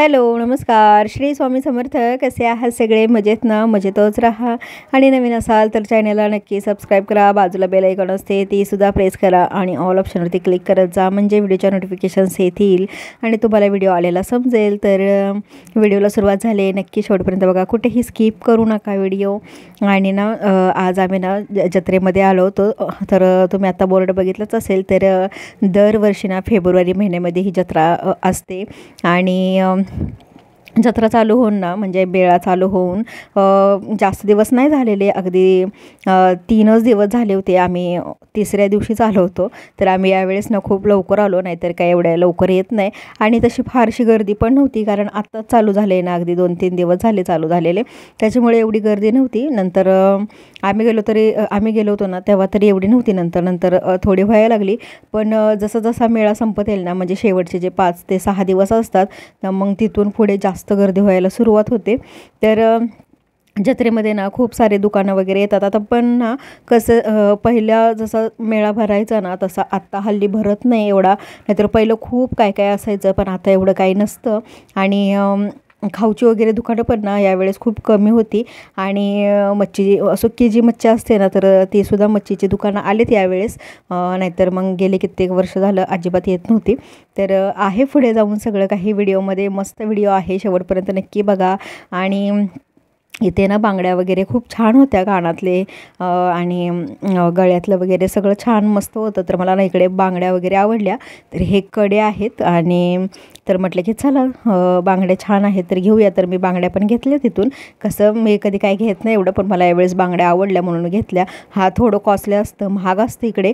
Hello, नमस्कार. श्री स्वामी समर्थ. कसे आहात सगळे? मजेत ना? मजेतच राहा. आणि नवीन असाल तर चॅनलला नक्की सबस्क्राईब करा. बाजूला बेल आयकॉन असते तीसुद्धा प्रेस करा आणि ऑल ऑप्शनवरती क्लिक करत जा, म्हणजे व्हिडिओच्या नोटिफिकेशन्स येतील आणि तुम्हाला व्हिडिओ आलेला समजेल. तर व्हिडिओला सुरुवात झाली. नक्की शेवटपर्यंत बघा, कुठेही स्किप करू नका व्हिडिओ. आणि ना आज आम्ही ना जत्रेमध्ये आलो होतो. तर तुम्ही आता बोर्ड बघितलंच असेल. तर दरवर्षी ना फेब्रुवारी महिन्यामध्ये ही जत्रा असते. आणि जत्रा चालू होऊन ना, म्हणजे मेळा चालू होऊन जास्त दिवस नाही झालेले, अगदी 3च दिवस झाले होते. आम्ही तिसऱ्या दिवशीच आलो होतो. तर आम्ही यावेळेस ना खूप लवकर आलो, नाहीतर काय एवढ्या लवकर येत नाही. आणि तशी फारशी गर्दी पण नव्हती, कारण आत्ताच चालू झाले ना, अगदी 2-3 दिवस झाले चालू झालेले, त्याच्यामुळे एवढी गर्दी नव्हती. नंतर आम्ही गेलो होतो ना, तेव्हा तरी एवढी नव्हती. नंतर थोडी व्हायला लागली. पण जसा मेळा संपत येईल ना, म्हणजे शेवटचे जे 5 ते 6 दिवस असतात, मग तिथून पुढे जास्त गर्दी व्हायला सुरुवात होते. तर जत्रेमध्ये ना खूप सारे दुकानं वगैरे येतात. आता पण ना कसं पहिल्या जसा मेळा भरायचा ना, तसा आत्ता हल्ली भरत नाही एवढा. नाहीतर पहिलं खूप काय काय असायचं, पण आता एवढं काही नसतं. आणि खाऊची वगैरे दुकानं पण ना यावेळेस खूप कमी होती. आणि सुकी जी मच्छी असते ना, तर तीसुद्धा मच्छीची दुकानं आलीत यावेळेस. नाहीतर मग गेले कित्येक वर्ष झालं अजिबात येत नव्हती. तर आहे पुढे जाऊन सगळं काही व्हिडिओमध्ये. मस्त व्हिडिओ आहे, शेवटपर्यंत नक्की बघा. आणि इथे ना बांगड्या वगैरे खूप छान होत्या, कानातले आणि गळ्यातलं वगैरे सगळं छान मस्त होतं. तर मला ना इकडे बांगड्या वगैरे आवडल्या. तर हे कडे आहेत. आणि तर म्हटलं की चला बांगड्या छान आहेत तर घेऊया. तर मी बांगड्या पण घेतल्या तिथून. कसं मी कधी काय घेत नाही एवढं, पण मला यावेळेस बांगड्या आवडल्या म्हणून घेतल्या. हा थोडं कॉस्टली असतं, महाग असतं इकडे,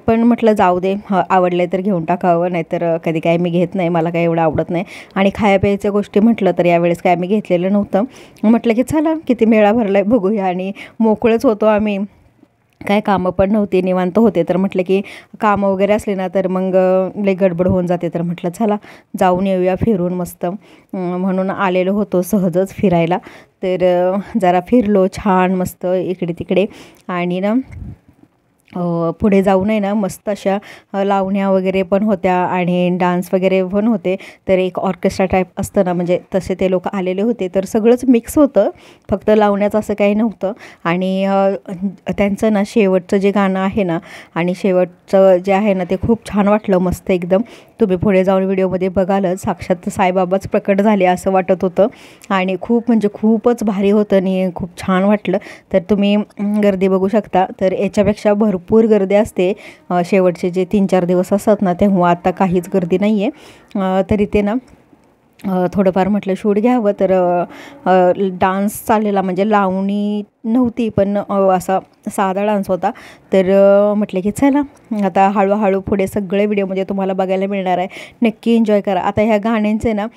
पण म्हटलं जाऊ दे, आवडले तर घेऊन टाकावं. नाहीतर कधी काय मी घेत नाही, मला काय एवढं आवडत नाही. आणि खायप्याच्या गोष्टी म्हटलं तर यावेळेस काय मी घेतलेलं नव्हतं. म्हटलं की चला किती मेळा भरला आहे बघूया. आणि मोकळेच होतो आम्ही, काय कामं पण नव्हती, निवांत होते. तर म्हटलं की कामं वगैरे असले ना तर मग लई गडबड होऊन जाते. तर म्हटलं चला जाऊन येऊया फिरून मस्त, म्हणून आलेलो होतो सहजच फिरायला. तर जरा फिरलो छान मस्त इकडे तिकडे. आणि ना पुढे जाऊन आहे ना मस्त अशा लावण्या वगैरे पण होत्या आणि डान्स वगैरे पण होते. तर एक ऑर्केस्ट्रा टाईप असतं ना, म्हणजे तसे ते लोक आलेले होते. तर सगळंच मिक्स होतं, फक्त लावण्याचं असं काही नव्हतं. आणि त्यांचं ना शेवटचं जे गाणं आहे ना, आणि शेवटचं जे आहे ना ते खूप छान वाटलं, मस्त एकदम. तुम्ही पुढे जाऊन व्हिडिओमध्ये बघालच, साक्षात साईबाबाच प्रकट झाले असं वाटत होतं. आणि खूप म्हणजे खूपच भारी होतं आणि खूप छान वाटलं. तर तुम्ही गर्दी बघू शकता. तर याच्यापेक्षा भरपूर गर्दी असते शेवटचे जे 3-4 दिवस असतात ना, तेव्हा आता काहीच गर्दी नाही आहे. तरी ते ना थोडंफार म्हटलं शूट घ्यावं. तर डान्स चाललेला, म्हणजे लावणी नव्हती, पण असा साधा डान्स होता. तर म्हटलं की चला आता हळूहळू पुढे सगळे व्हिडिओमध्ये तुम्हाला बघायला मिळणार आहे. नक्की एन्जॉय करा. आता ह्या गाण्यांचे ना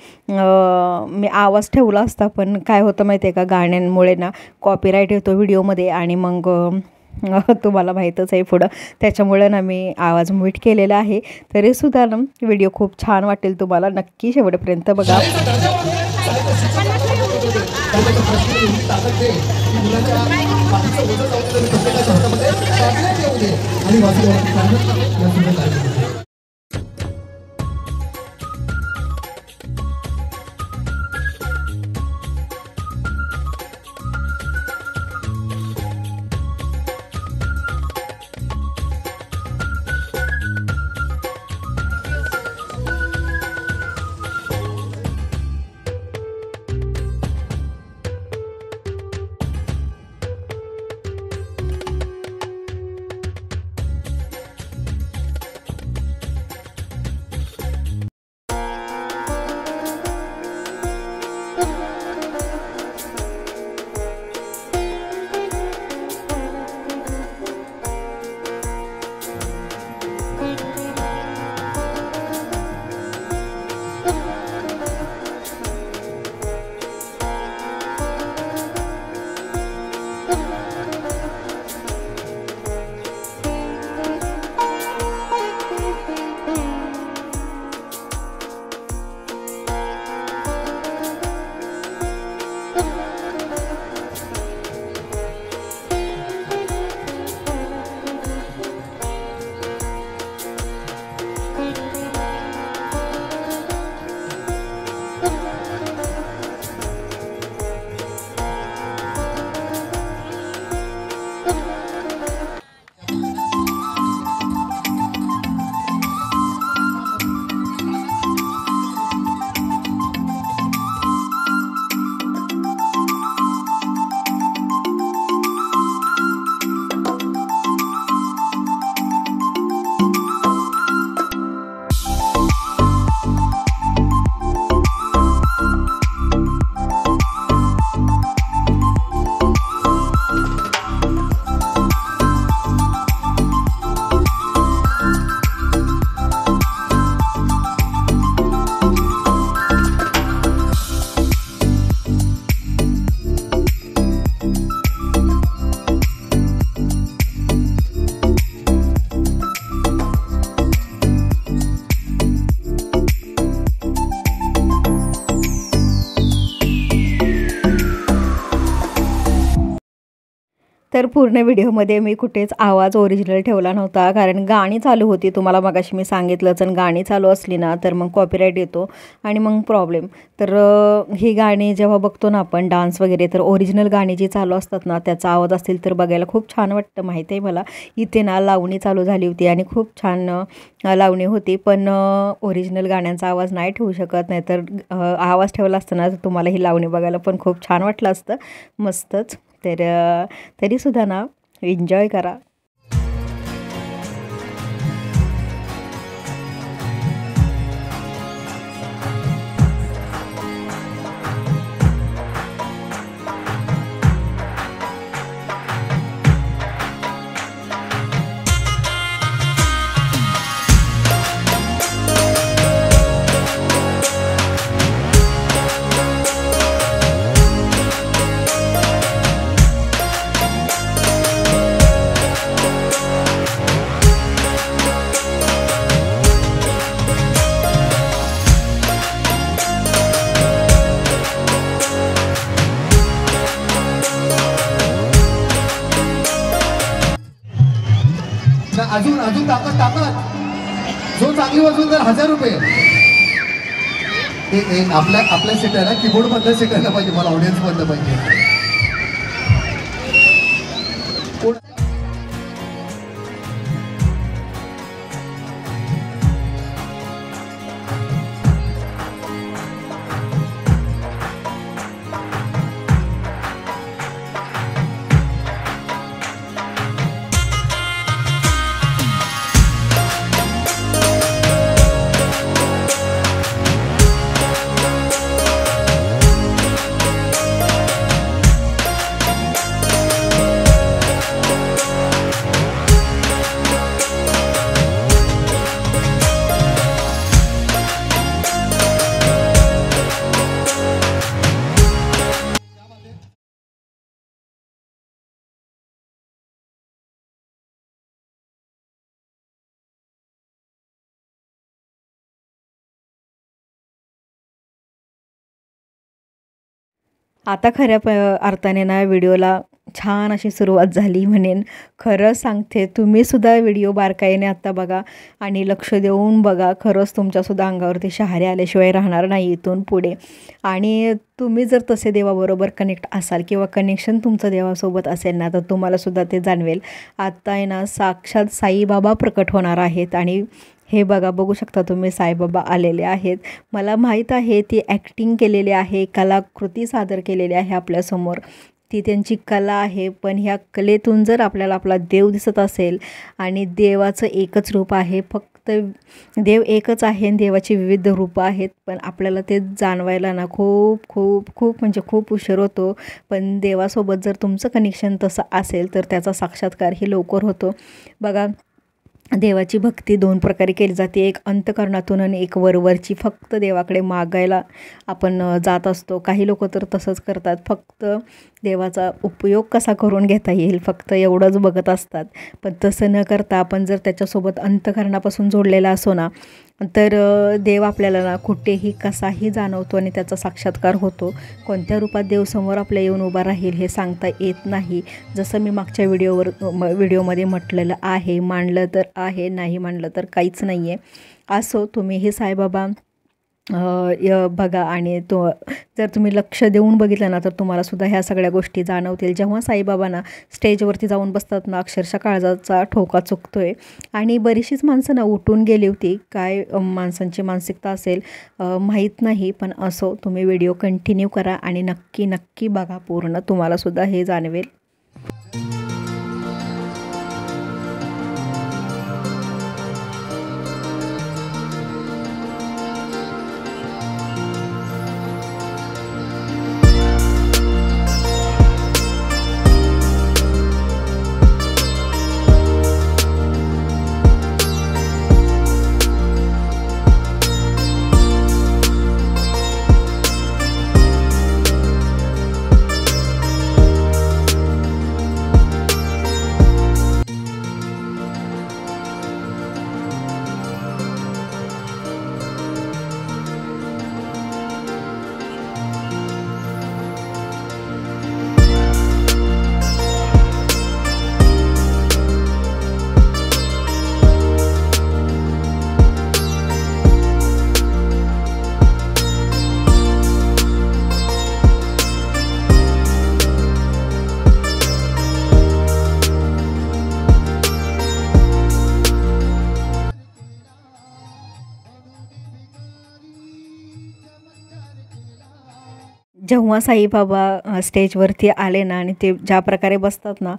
मी आवाज ठेवला असता, पण काय होतं माहिती आहे का, गाण्यांमुळे ना कॉपीराईट येतो व्हिडिओमध्ये. आणि मग तुम्हाला माहीतच आहे पुढं, त्याच्यामुळे ना मी आवाज म्यूट केलेला आहे. तरीसुद्धा ना व्हिडिओ खूप छान वाटेल तुम्हाला, नक्की शेवटपर्यंत बघा. तर पूर्ण व्हिडिओमध्ये मी कुठेच आवाज ओरिजिनल ठेवला नव्हता, कारण गाणी चालू होती. तुम्हाला मगाशी मी सांगितलंच, आणि गाणी चालू असली ना तर मग कॉपीराईट येतो आणि मग प्रॉब्लेम. तर ही गाणी जेव्हा बघतो ना आपण डान्स वगैरे, तर ओरिजिनल गाणी जी चालू असतात ना त्याचा आवाज असतील तर बघायला खूप छान वाटतं. माहिती आहे मला, इथे ना लावणी चालू झाली होती आणि खूप छान लावणी होती, पण ओरिजिनल गाण्यांचा आवाज नाही ठेवू शकत. नाही तर आवाज ठेवला असताना तर तुम्हाला ही लावणी बघायला पण खूप छान वाटलं असतं, मस्तच. तर तरीसुद्धा ना एन्जॉय करा. अजून अजून ताकद जो चांगली वाजून तर 1000 रुपये. आपल्या सेटरला कीबोर्ड मधलं सेटरला पाहिजे, मला ऑडियन्स मधलं पाहिजे. आता खऱ्या अर्थाने ना व्हिडिओला छान अशी सुरुवात झाली म्हणेन. खरंच सांगते, तुम्हीसुद्धा व्हिडिओ बारकाईने आत्ता बघा आणि लक्ष देऊन बघा. खरंच तुमच्यासुद्धा अंगावरती शहारे आल्याशिवाय राहणार नाही इथून पुढे. आणि तुम्ही जर तसे देवाबरोबर कनेक्ट असाल किंवा कनेक्शन तुमचं देवासोबत असेल ना, तर तुम्हालासुद्धा ते जाणवेल. आत्ता आहे ना साक्षात साईबाबा प्रकट होणार आहेत. आणि हे बघू शकता तुम्ही, साईबाबा आलेले आहेत. मला माहीत आहे ती ॲक्टिंग केलेली आहे, कलाकृती सादर केलेली आहे आपल्यासमोर, ती त्यांची कला आहे. पण ह्या कलेतून जर आपल्याला आपला देव दिसत असेल, आणि देवाचं एकच रूप आहे, फक्त देव एकच आहे आणि देवाची विविध रूपं आहेत, पण आपल्याला ते जाणवायला ना खूप खूप खूप म्हणजे खूप उशीर होतो. पण देवासोबत जर तुमचं कनेक्शन तसं असेल तर त्याचा साक्षात्कारही लवकर होतो. बघा, देवाची भक्ती 2 प्रकारे केली जाते, एक अंतःकरणातून आणि एक वरवरची. फक्त देवाकडे मागायला आपण जात असतो. काही लोक तर तसंच करतात, फक्त देवाचा उपयोग कसा करून घेता येईल फक्त एवढंच बघत असतात. पण तसं न करता आपण जर त्याच्यासोबत अंतःकरणापासून जोडलेला असो ना, तर देव आपल्याला ना कुठेही कसाही जाणवतो आणि त्याचा साक्षात्कार होतो. कोणत्या रूपात देव समोर आपल्या येऊन उभा राहील हे सांगता येत नाही. जसं मी मागच्या व्हिडिओमध्ये म्हटलेलं आहे, मांडलं तर आहे, नाही मांडलं तर काहीच नाही आहे. असो, तुम्ही हे साईबाबा बघा, आणि जर तुम्ही लक्ष देऊन बघितलं ना तर तुम्हालासुद्धा ह्या सगळ्या गोष्टी जाणवतील. जेव्हा साईबाबा ना स्टेजवरती जाऊन बसतात ना, अक्षरशः काळजाचा ठोका चुकतो आहे. आणि बरीचशीच माणसं ना उठून गेली होती. काय माणसांची मानसिकता असेल माहीत नाही, पण असो, तुम्ही व्हिडिओ कंटिन्यू करा आणि नक्की नक्की बघा पूर्ण, तुम्हालासुद्धा हे जाणवेल. जेव्हा साईबाबा स्टेजवरती आले ना आणि ते ज्या प्रकारे बसतात ना,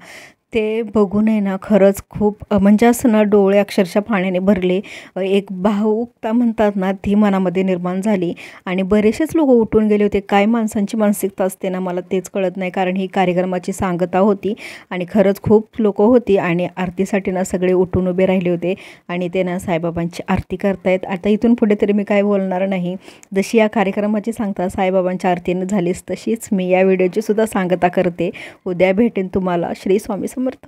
ते बघून आहे ना खरंच खूप म्हणजे असं ना डोळे अक्षरशः पाण्याने भरले. एक भावुकता म्हणतात ना ती मनामध्ये निर्माण झाली आणि बरेचसेच लोक उठून गेले होते. काय माणसांची मानसिकता असते ना मला तेच कळत नाही. कारण ही कार्यक्रमाची सांगता होती आणि खरंच खूप लोकं होती आणि आरतीसाठी ना सगळे उठून उभे राहिले होते आणि ते ना साईबाबांची आरती करतायत. आता इथून पुढे तरी मी काय बोलणार नाही. जशी या कार्यक्रमाची सांगता साईबाबांच्या आरतीने झालीच तशीच मी या व्हिडिओची सुद्धा सांगता करते. उद्या भेटेन तुम्हाला. श्री स्वामी समर्थ.